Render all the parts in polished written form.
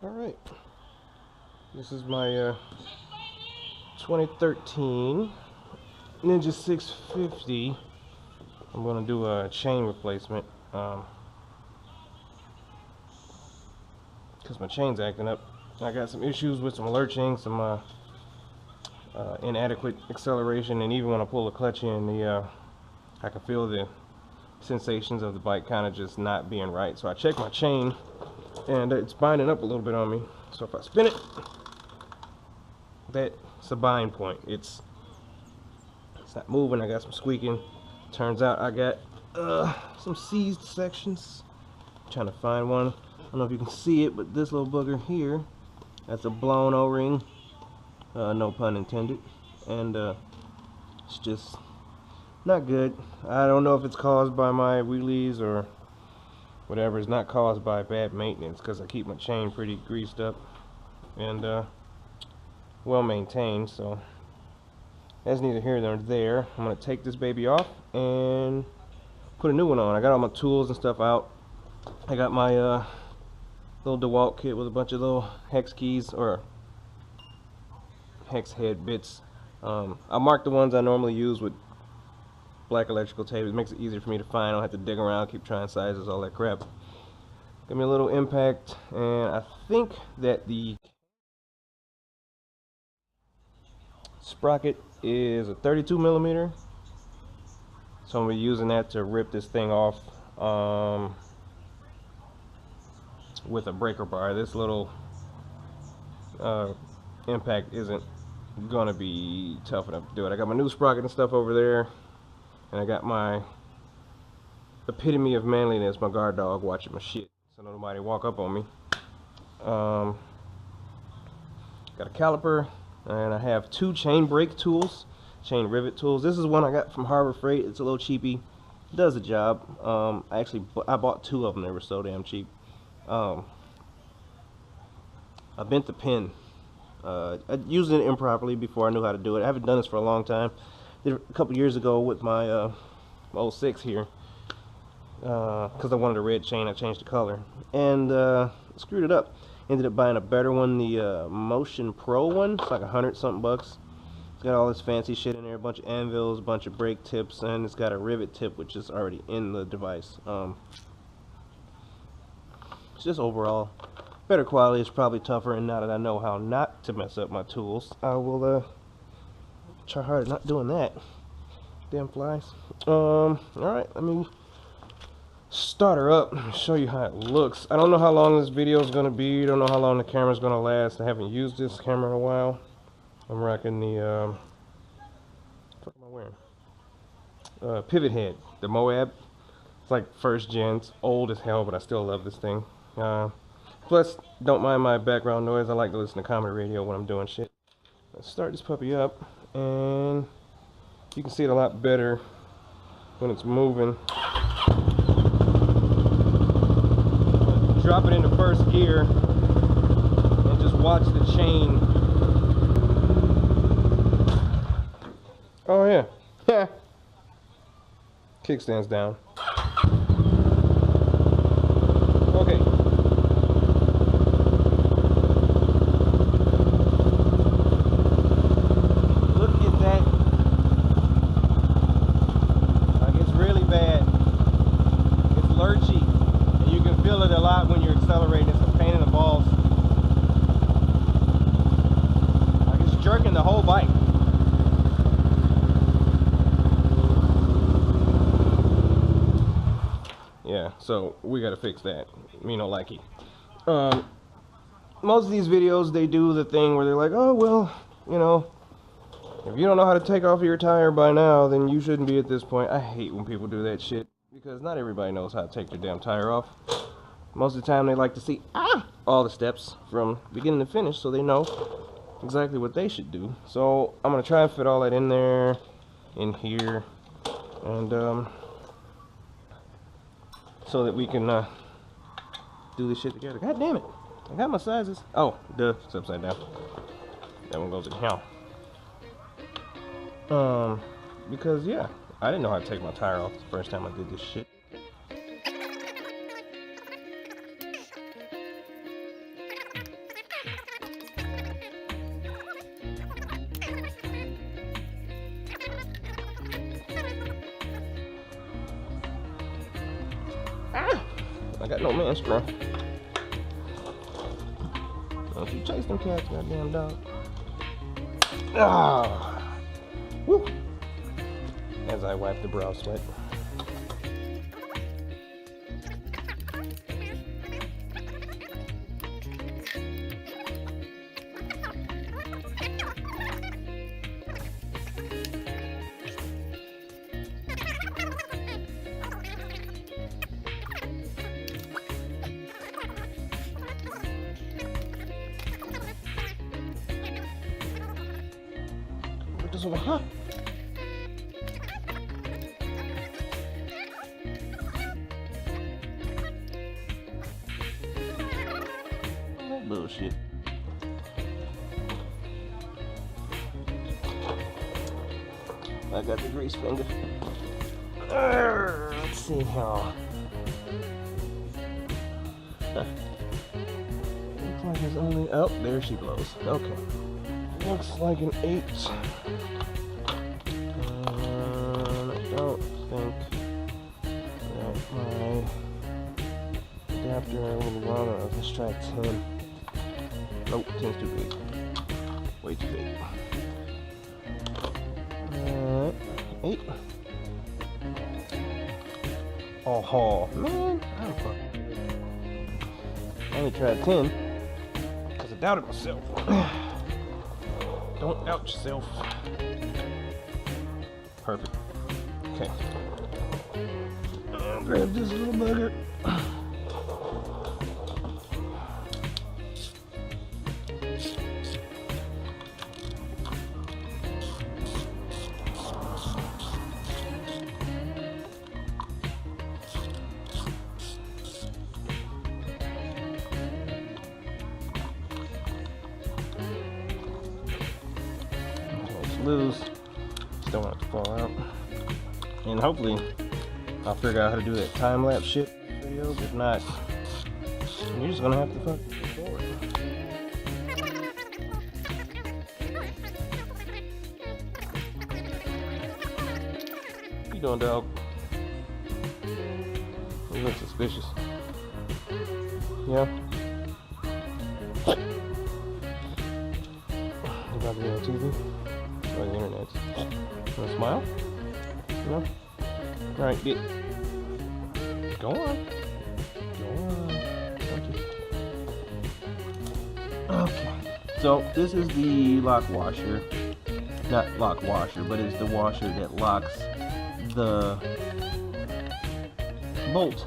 Alright, this is my 2013 Ninja 650. I'm going to do a chain replacement because my chain's acting up. I got some issues with some lurching, some inadequate acceleration, and even when I pull the clutch in, I can feel the sensations of the bike kind of just not being right. So I checked my chain and it's binding up a little bit on me. So if I spin it, that's a bind point. It's not moving. I got some squeaking. Turns out I got some seized sections. I'm trying to find one. I don't know if you can see it, but this little booger here, that's a blown O-ring. No pun intended. And it's just not good. I don't know if it's caused by my wheelies or whatever. It's not caused by bad maintenance because I keep my chain pretty greased up and well maintained. So that's neither here nor there. I'm going to take this baby off and put a new one on. I got all my tools and stuff out. I got my little DeWalt kit with a bunch of little hex keys or hex head bits. I marked the ones I normally use with black electrical tape. It makes it easier for me to find. I don't have to dig around, keep trying sizes, all that crap. Give me a little impact, and I think that the sprocket is a 32 millimeter, so I'm going to be using that to rip this thing off with a breaker bar. This little impact isn't gonna be tough enough to do it. I got my new sprocket and stuff over there, and I got my epitome of manliness, my guard dog, watching my shit so nobody walk up on me. Got a caliper, and I have two chain brake tools, chain rivet tools. This is one I got from Harbor Freight. It's a little cheapy. It does the job. I bought two of them. They were so damn cheap. I bent the pin. I used it improperly before I knew how to do it. I haven't done this for a long time. Did it a couple years ago with my 06 here because I wanted a red chain. I changed the color and screwed it up. Ended up buying a better one, the Motion Pro one. It's like $100-something. It's got all this fancy shit in there, a bunch of anvils, a bunch of brake tips, and it's got a rivet tip which is already in the device. It's just overall better quality. It's probably tougher, and now that I know how not to mess up my tools, I will try hard at not doing that. Damn flies. Alright, let me start her up and show you how it looks. I don't know how long this video is going to be. I don't know how long the camera's going to last. I haven't used this camera in a while. I'm rocking the what am I wearing? Pivot head, the Moab. It's like first gen. It's old as hell, but I still love this thing. Plus, don't mind my background noise. I like to listen to comedy radio when I'm doing shit. Let's start this puppy up, and you can see it a lot better when it's moving. Drop it into first gear and just watch the chain. Oh yeah, yeah. Kickstand's down. Okay. Look at that. Like, it's really bad. It's lurchy. And you can feel it a lot when you're accelerating. It's a pain in the balls. Like, it's jerking the whole bike. Yeah, so we gotta fix that. Me no likey. Most of these videos, they do the thing where they're like, oh well, you know, if you don't know how to take off your tire by now, then you shouldn't be at this point. I hate when people do that shit because not everybody knows how to take their damn tire off. Most of the time they like to see all the steps from beginning to finish so they know exactly what they should do. So I'm gonna try and fit all that in there, in here, and so that we can do this shit together. God damn it. I got my sizes. Oh, duh. It's upside down. That one goes in hell. Because, yeah, I didn't know how to take my tire off the first time I did this shit. I got no man screw. Don't you chase them cats, goddamn dog. Ah! Woo! As I wipe the brow sweat. Put this over, huh? Bullshit. I got the grease finger. Let's see how. Looks like it's only. Oh, there she blows. Okay. Looks like an 8. I don't think that my adapter will run on. Let's try 10. Nope, 10's too big. Way too big. 8. Oh, man. I only tried 10 because I doubted myself. Don't doubt yourself. Perfect. Okay. Grab this little bugger. Loose. Just don't want it to fall out. And hopefully I'll figure out how to do that time lapse shit videos. If not, you're just gonna have to fucking go forward. What you doing, dog? You look suspicious. Yeah. You about to be on TV? Or the internet. Wanna smile? No? Alright, get. Go on. Go on. Okay. So, this is the lock washer. Not lock washer, but it's the washer that locks the bolt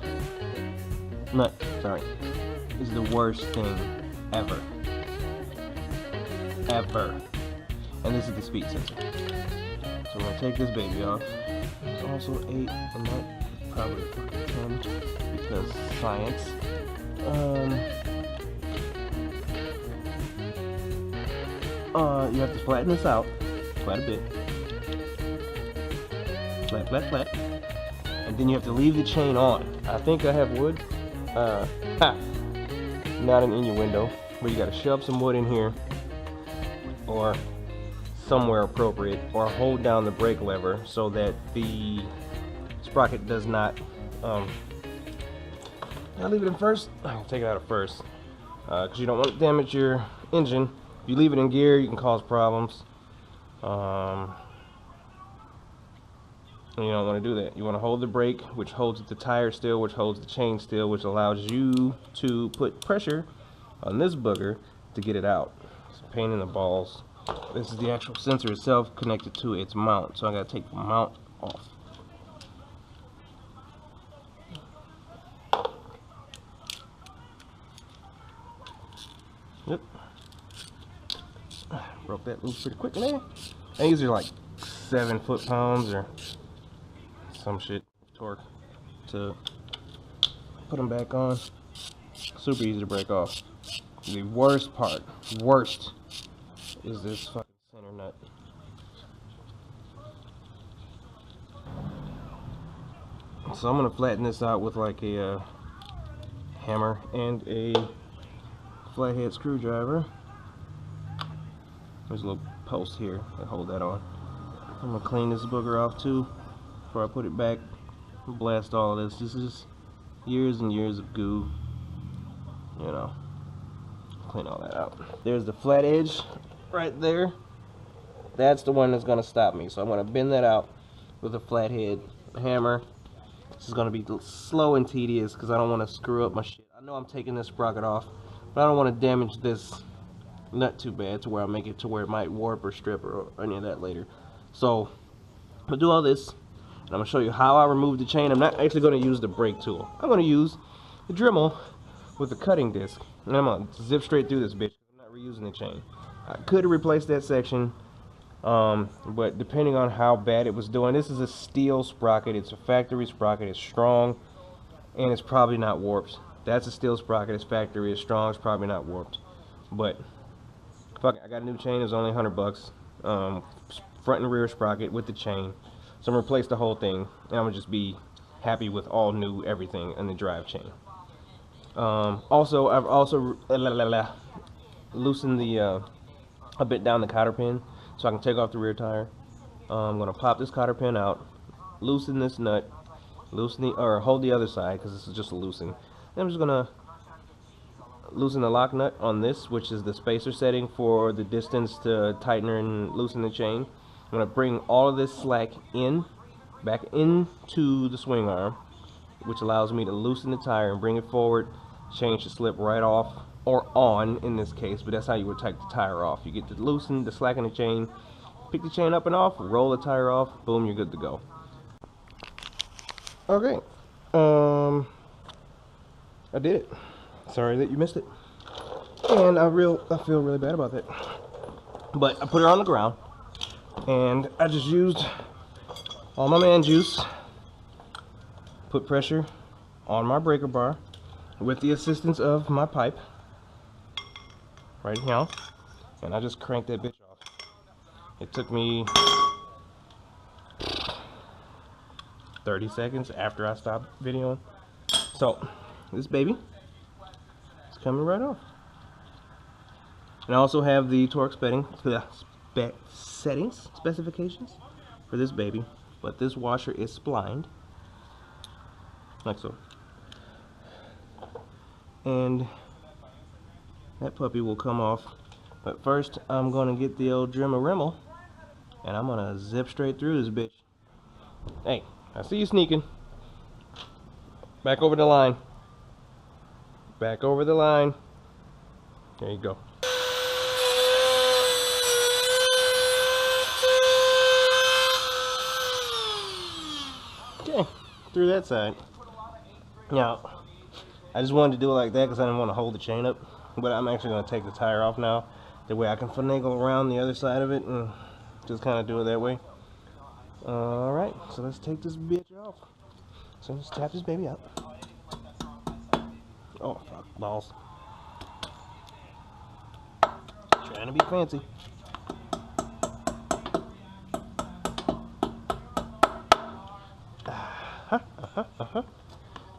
nut. Sorry. This is the worst thing ever. Ever. And this is the speed sensor. So we're gonna take this baby off. There's also 8 and that probably 10 because science. You have to flatten this out quite a bit. Flat, flat, flat. And then you have to leave the chain on. I think I have wood. Not an innuendo, but you gotta shove some wood in here or somewhere appropriate, or hold down the brake lever so that the sprocket does not I'll leave it in first. I'll take it out of first because you don't want to damage your engine. If you leave it in gear, you can cause problems. And you don't want to do that. You want to hold the brake, which holds the tire still, which holds the chain still, which allows you to put pressure on this booger to get it out. It's a pain in the balls. This is the actual sensor itself connected to its mount, so I gotta take the mount off. Yep. Broke that loose pretty quickly. And these are like 7 foot-pounds or some shit torque to put them back on. Super easy to break off. The worst part, is this fucking center nut. So I'm gonna flatten this out with like a hammer and a flathead screwdriver. There's a little post here that hold that on. I'm gonna clean this booger off too before I put it back and blast all of this. This is Years and years of goo, you know. Clean all that out. There's the flat edge right there. That's the one that's gonna stop me. So I'm gonna bend that out with a flathead hammer. This is gonna be slow and tedious because I don't want to screw up my shit. I know I'm taking this sprocket off, but I don't want to damage this nut too bad to where I make it to where it might warp or strip or any of that later. So I'm gonna do all this, and I'm gonna show you how I remove the chain. I'm not actually gonna use the brake tool. I'm gonna use the Dremel with the cutting disc, and I'm gonna zip straight through this bitch. I'm not reusing the chain. I could have replaced that section, but depending on how bad it was doing, this is a steel sprocket. It's a factory sprocket. It's strong, and it's probably not warped. That's a steel sprocket. It's factory. It's strong. It's probably not warped. But fuck it, I got a new chain. It was only $100. Front and rear sprocket with the chain. So I'm gonna replace the whole thing, and I'm gonna just be happy with all new everything in the drive chain. Also, I've also loosened the a bit down the cotter pin so I can take off the rear tire. I'm gonna pop this cotter pin out, loosen this nut, hold the other side because this is just a loosen. Then I'm just gonna loosen the lock nut on this, which is the spacer setting for the distance to tighten and loosen the chain. I'm gonna bring all of this slack back into the swing arm, which allows me to loosen the tire and bring it forward. Chain should slip right off, or on in this case, but that's how you would take the tire off. You get to loosen the slack in the chain, pick the chain up and off, roll the tire off, boom, you're good to go. Okay, I did it. Sorry that you missed it, and I feel really bad about that. But I put her on the ground, and I just used all my man juice, put pressure on my breaker bar with the assistance of my pipe right now, and I just cranked that bitch off. It took me 30 seconds after I stopped videoing. So this baby is coming right off. And I also have the torque specifications for this baby, but this washer is splined like so, and that puppy will come off. But first I'm gonna get the old Dremel and I'm gonna zip straight through this bitch. Hey, I see you sneaking. Back over the line. Back over the line. There you go. Okay, through that side. Now, I just wanted to do it like that because I didn't want to hold the chain up, but I'm actually going to take the tire off now. That way I can finagle around the other side of it and just kind of do it that way. Alright, so let's take this bitch off. So let's tap this baby out. Oh, fuck, balls. Trying to be fancy.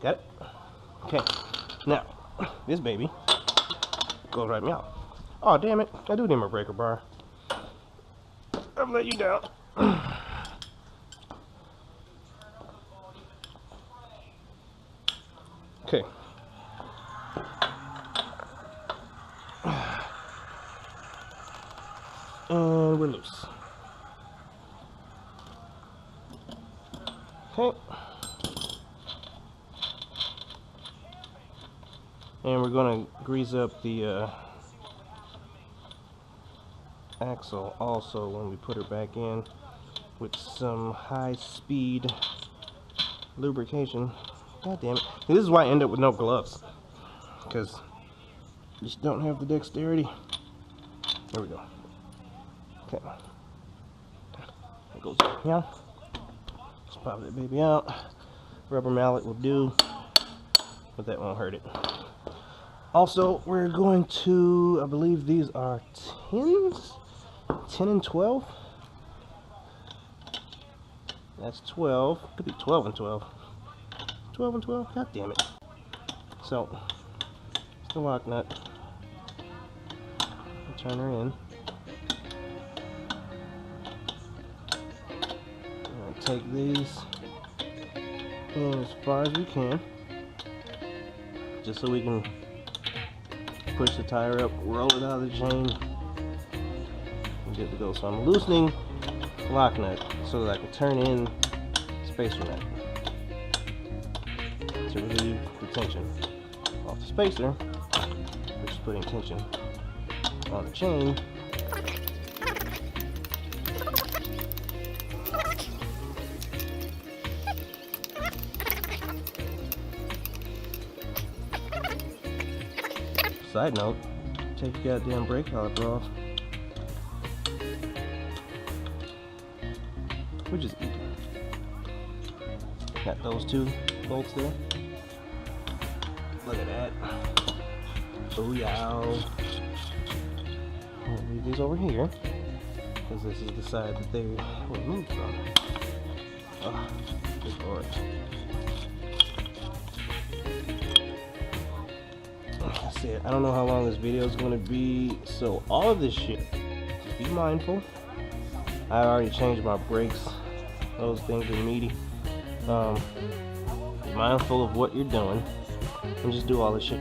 Got it? Okay. Now, this baby goes right me out. Oh, damn it. I do need my breaker bar. I've let you down. Okay. And we're loose. Okay. And we're going to grease up the axle also when we put her back in with some high-speed lubrication. God damn it. This is why I end up with no gloves, because you just don't have the dexterity. There we go. Okay. It goes down. Let's pop that baby out. Rubber mallet will do, but that won't hurt it. Also, we're going to, I believe these are 10s? 10 and 12? That's 12. Could be 12 and 12. 12 and 12? God damn it. So, it's the lock nut. Turn her in. Take these in as far as we can. just so we can push the tire up, roll it out of the chain, and good to go. So I'm loosening the lock nut so that I can turn in the spacer nut to relieve the tension off the spacer, which is putting tension on the chain. Side note, take your goddamn brake caliper off, which is easy. Got those two bolts there. Look at that. Booyah. I'll leave these over here because this is the side that they were moved from. Oh, good lord. That's it. I don't know how long this video is going to be, so all of this shit, just be mindful. I already changed my brakes. Those things are meaty. Be mindful of what you're doing and just do all this shit.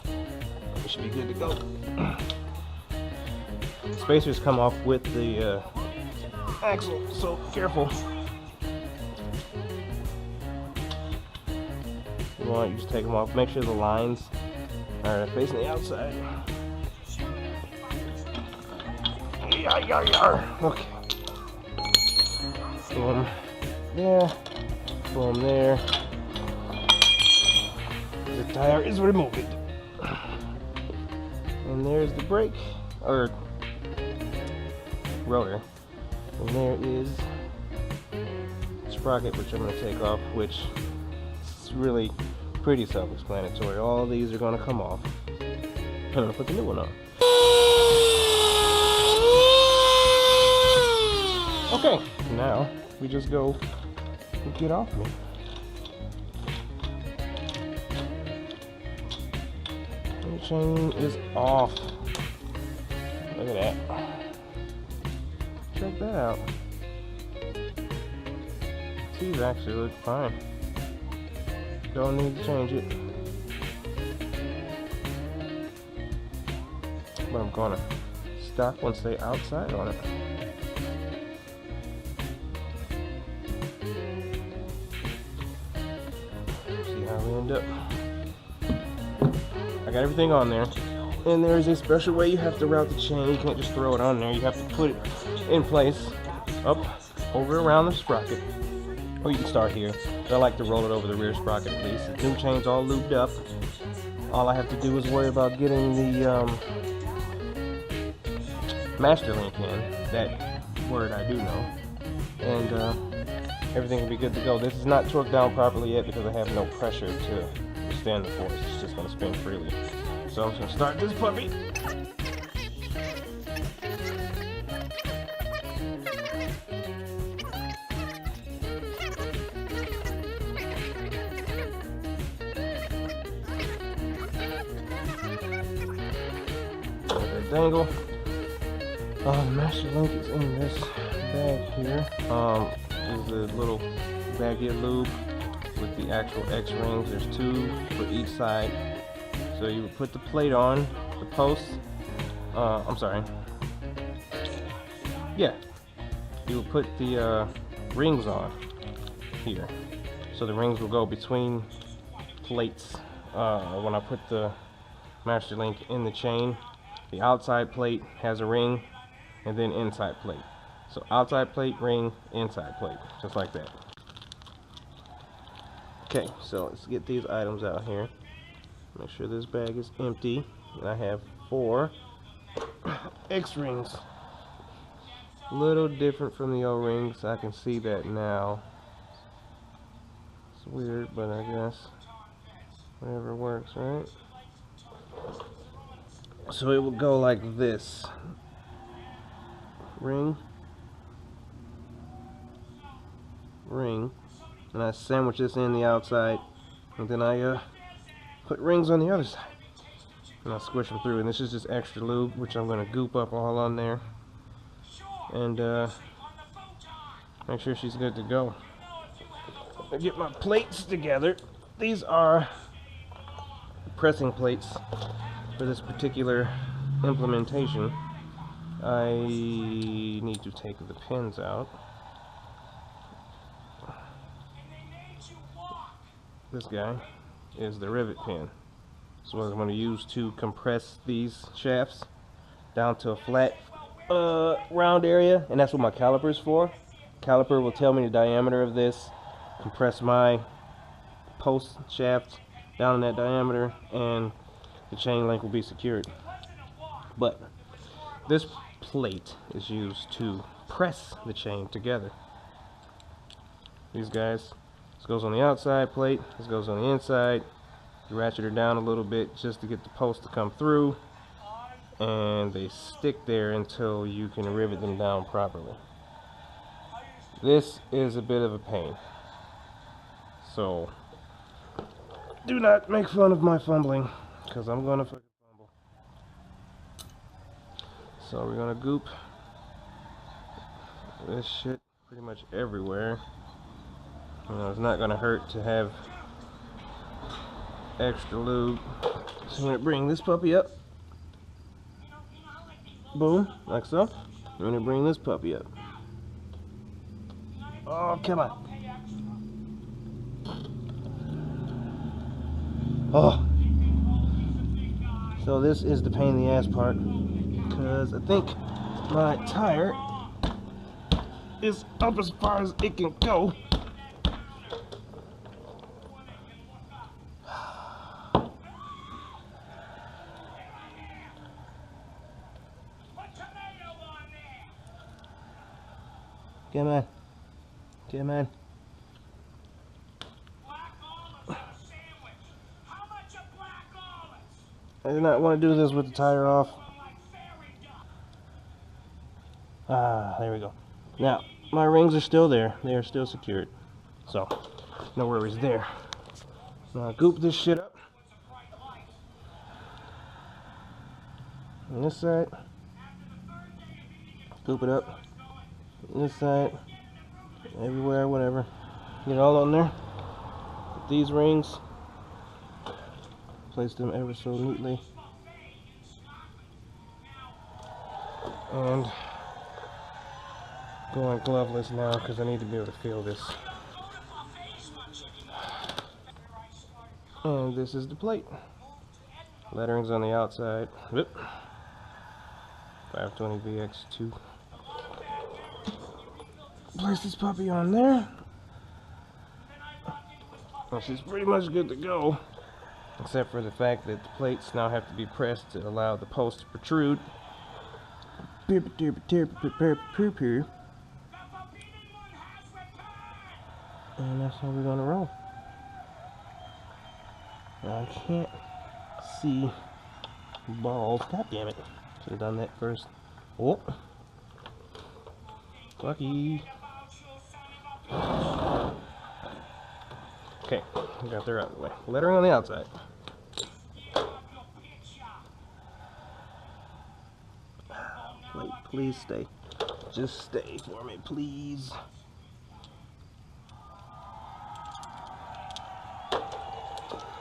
It should be good to go. Spacers come off with the axle, so careful. You want to just take them off. Make sure the lines are facing the outside. Okay. Boom. There. Boom there. The tire is removed. And there's the brake, or rotor. And there is the sprocket, which I'm going to take off, which is really pretty self-explanatory. All these are going to come off. I'm going to put the new one on. Okay, now we just go and get off me. The chain is off. Look at that. Check that out. These actually look fine. Don't need to change it. But I'm gonna stop and stay outside on it. See how we end up. I got everything on there. And there's a special way you have to route the chain. You can't just throw it on there. You have to put it in place, up, over, around the sprocket. Or you can start here. But I like to roll it over the rear sprocket at least. The new chain's all lubed up. All I have to do is worry about getting the master link in. That word I do know. And everything will be good to go. This is not torqued down properly yet because I have no pressure to withstand the force. It's just going to spin freely. So I'm just going to start this puppy. Dangle. The master link is in this bag here. This is a little baggy lube with the actual X rings. There's two for each side. So you would put the plate on the post. I'm sorry. Yeah, you would put the rings on here. So the rings will go between plates when I put the master link in the chain. The outside plate has a ring, and then inside plate. So outside plate, ring, inside plate, just like that. Okay, so let's get these items out here. Make sure this bag is empty. And I have 4 X-rings. A little different from the O-rings. I can see that now. It's weird, but I guess whatever works, right? So it will go like this. Ring, ring, and I sandwich this in the outside, and then I put rings on the other side, and I'll squish them through. And this is just extra lube, which I'm going to goop up all on there, and make sure she's good to go. I get my plates together. These are pressing plates for this particular implementation, I need to take the pins out. This guy is the rivet pin. So what I'm going to use to compress these shafts down to a flat round area, and that's what my caliper is for. Caliper will tell me the diameter of this, compress my post shaft down in that diameter, and the chain link will be secured. But this plate is used to press the chain together. These guys, this goes on the outside plate, this goes on the inside. You ratchet her down a little bit just to get the post to come through, and they stick there until you can rivet them down properly. This is a bit of a pain, so do not make fun of my fumbling, because I'm gonna fucking fumble. So we're gonna goop this shit pretty much everywhere. You know, it's not gonna hurt to have extra lube. So I'm gonna bring this puppy up. Boom, like so. I'm gonna bring this puppy up. Oh, come on. Oh. So this is the pain in the ass part, because I think my tire is up as far as it can go. Come on. Come on. I do not want to do this with the tire off. Ah, there we go. Now, my rings are still there. They are still secured. So, no worries there. Now, goop this shit up. On this side. Goop it up. On this side. Everywhere, whatever. Get it all on there. Put these rings. Place them ever so neatly. And going gloveless now because I need to be able to feel this. And this is the plate. Lettering's on the outside. Whoop. 520 VX2. Place this puppy on there. Well, she's pretty much good to go, except for the fact that the plates now have to be pressed to allow the post to protrude. And that's how we're gonna roll. Now I can't see balls. God damn it. Should have done that first. Oh. Lucky. Okay, we got her out of the way. Lettering on the outside. Wait, please stay. Just stay for me, please.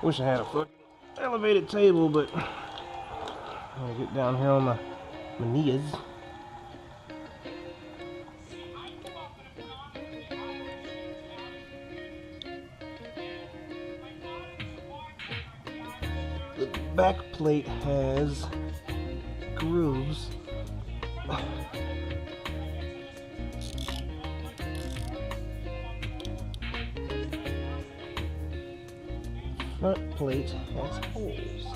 Wish I had a fucking elevated table, but I'm gonna get down here on my knees. The back plate has grooves. Front plate has holes.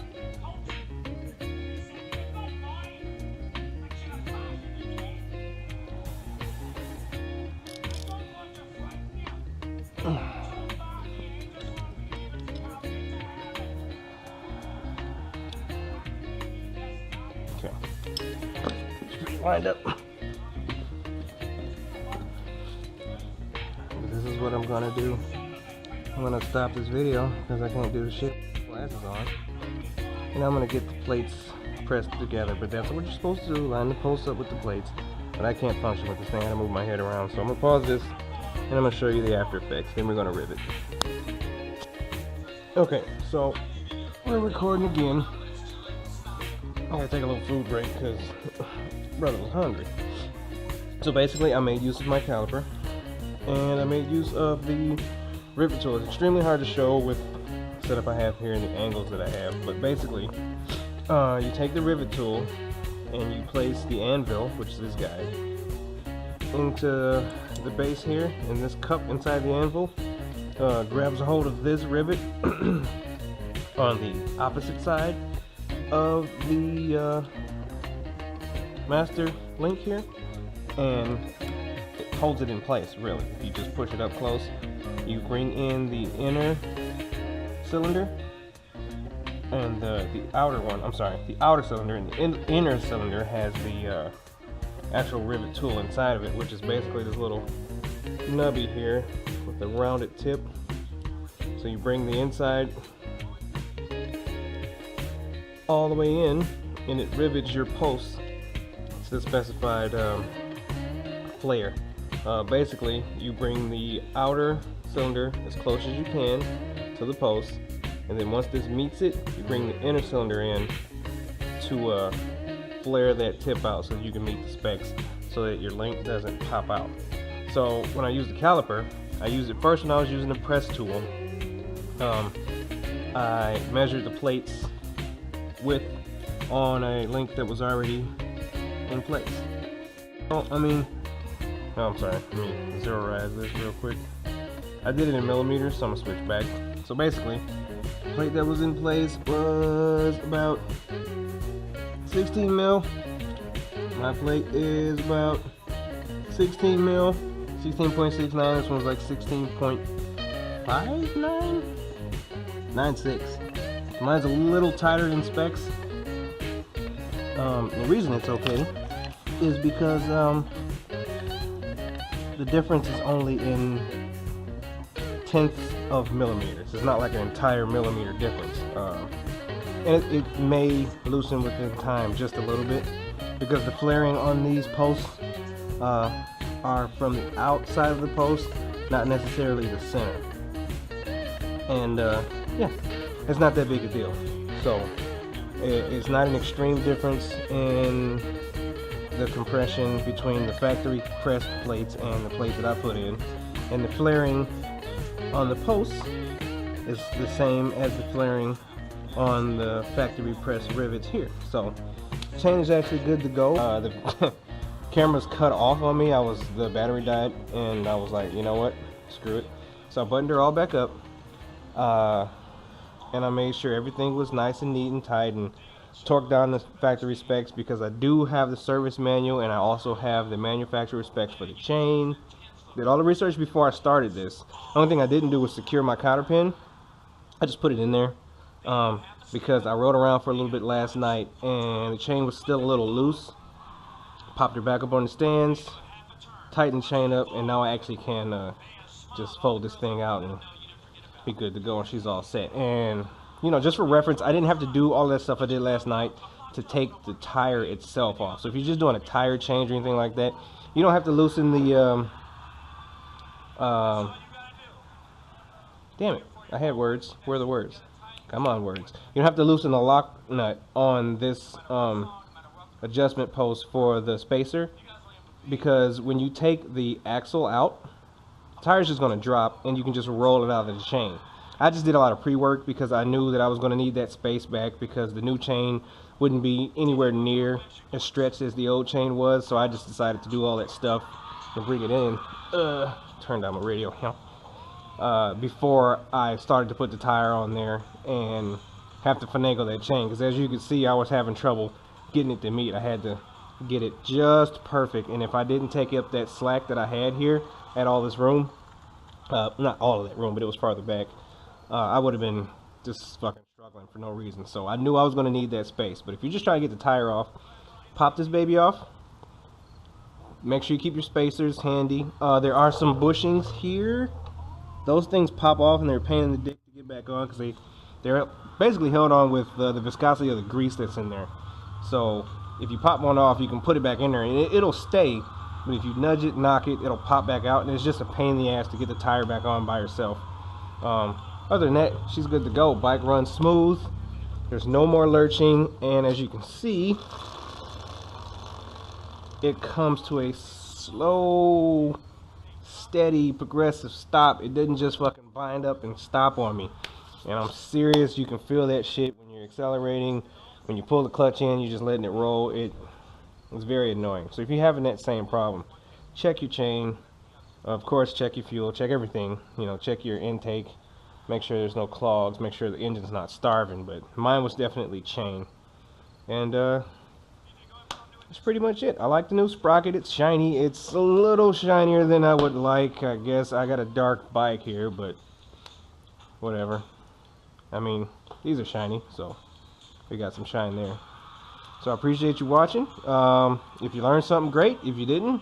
Okay. Lined up. This is what I'm gonna do. I'm gonna stop this video because I can't do the shit with glasses on. And I'm gonna get the plates pressed together, but that's what you're supposed to do, line the posts up with the plates. But I can't function with this thing, I gotta move my head around. So I'm gonna pause this and I'm gonna show you the after effects, then we're gonna rivet. Okay, so we're recording again. I gotta take a little food break because brother was hungry. So basically I made use of my caliper and I made use of the rivet tool. It's extremely hard to show with the setup I have here and the angles that I have, but basically you take the rivet tool and you place the anvil, which is this guy, into the base here, and this cup inside the anvil grabs a hold of this rivet on the opposite side of the master link here, and it holds it in place. Really, if you just push it up close, you bring in the inner cylinder and the outer one. I'm sorry, the outer cylinder, and the inner cylinder has the actual rivet tool inside of it, which is basically this little nubby here with a rounded tip. So you bring the inside all the way in, and it rivets your posts to the specified flare. Basically, you bring the outer cylinder as close as you can to the post, and then once this meets it, you bring the inner cylinder in to flare that tip out so that you can meet the specs so that your link doesn't pop out. So when I use the caliper, I used it first when I was using the press tool. I measured the plates width on a link that was already in place. Oh, I'm sorry, let me zero-rize this real quick. I did it in millimeters, so I'm gonna switch back. So basically, the plate that was in place was about 16 mil. My plate is about 16 mil, 16.69. This one's like 16.59, 96. Mine's a little tighter than specs. The reason it's okay is because the difference is only in tenths of millimeters. It's not like an entire millimeter difference. And it may loosen within time just a little bit because the flaring on these posts are from the outside of the post, not necessarily the center. And yeah, it's not that big a deal. So it's not an extreme difference in the compression between the factory pressed plates and the plate that I put in, and the flaring on the posts is the same as the flaring on the factory press rivets here. So chain is actually good to go. The camera's cut off on me. The battery died, and I was like, you know what, screw it. So I buttoned her all back up, and I made sure everything was nice and neat and tight, and torqued down the factory specs because I do have the service manual and I also have the manufacturer specs for the chain. Did all the research before I started this. The only thing I didn't do was secure my cotter pin. I just put it in there because I rode around for a little bit last night and the chain was still a little loose. Popped her back up on the stands, tightened the chain up, and now I actually can just fold this thing out and be good to go, and she's all set. And you know, just for reference, I didn't have to do all that stuff I did last night to take the tire itself off. So if you're just doing a tire change or anything like that, you don't have to loosen the damn it, I had words. Where are the words? Come on, words. You don't have to loosen the lock nut on this adjustment post for the spacer, because when you take the axle out, the tire's just going to drop and you can just roll it out of the chain. I just did a lot of pre-work because I knew that I was going to need that space back because the new chain wouldn't be anywhere near as stretched as the old chain was. So I just decided to do all that stuff and bring it in. Turn down my radio before I started to put the tire on there and have to finagle that chain, because as you can see, I was having trouble getting it to meet. I had to get it just perfect, and if I didn't take up that slack that I had here at all this room, not all of that room, but it was farther back, I would have been just fucking struggling for no reason. So I knew I was going to need that space. But if you just try to get the tire off, pop this baby off. Make sure you keep your spacers handy. There are some bushings here. Those things pop off and they're a pain in the dick to get back on because they're basically held on with the viscosity of the grease that's in there. So if you pop one off, you can put it back in there and it'll stay. But if you nudge it, knock it, it'll pop back out, and it's just a pain in the ass to get the tire back on by yourself. Other than that, she's good to go. Bike runs smooth. There's no more lurching, and as you can see, it comes to a slow, steady, progressive stop. It didn't just fucking bind up and stop on me. And I'm serious, you can feel that shit when you're accelerating. When you pull the clutch in, you're just letting it roll. It's very annoying. So if you're having that same problem, check your chain. Of course, check your fuel, check everything. You know, check your intake. Make sure there's no clogs, make sure the engine's not starving. But mine was definitely chain. And that's pretty much it. I like the new sprocket. It's shiny. It's a little shinier than I would like, I guess. I got a dark bike here, but whatever. I mean, these are shiny, so we got some shine there. So I appreciate you watching. If you learned something, great. If you didn't,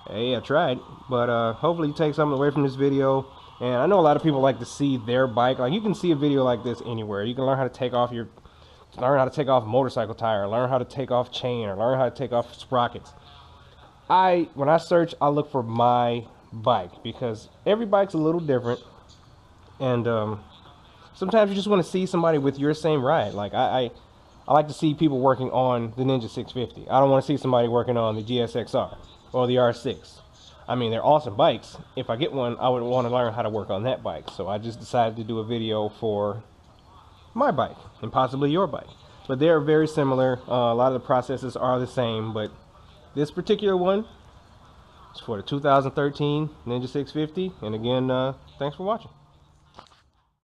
hey, I tried. But hopefully you take something away from this video. And I know a lot of people like to see their bike. Like, you can see a video like this anywhere. You can learn how to take off a motorcycle tire, learn how to take off chain, or learn how to take off sprockets. When I search, I look for my bike, because every bike's a little different. And sometimes you just want to see somebody with your same ride. Like, I like to see people working on the Ninja 650. I don't want to see somebody working on the GSXR or the R6. I mean, they're awesome bikes. If I get one, I would want to learn how to work on that bike. So I just decided to do a video for my bike and possibly your bike. But they're very similar. A lot of the processes are the same, but this particular one is for the 2013 Ninja 650. And again, thanks for watching.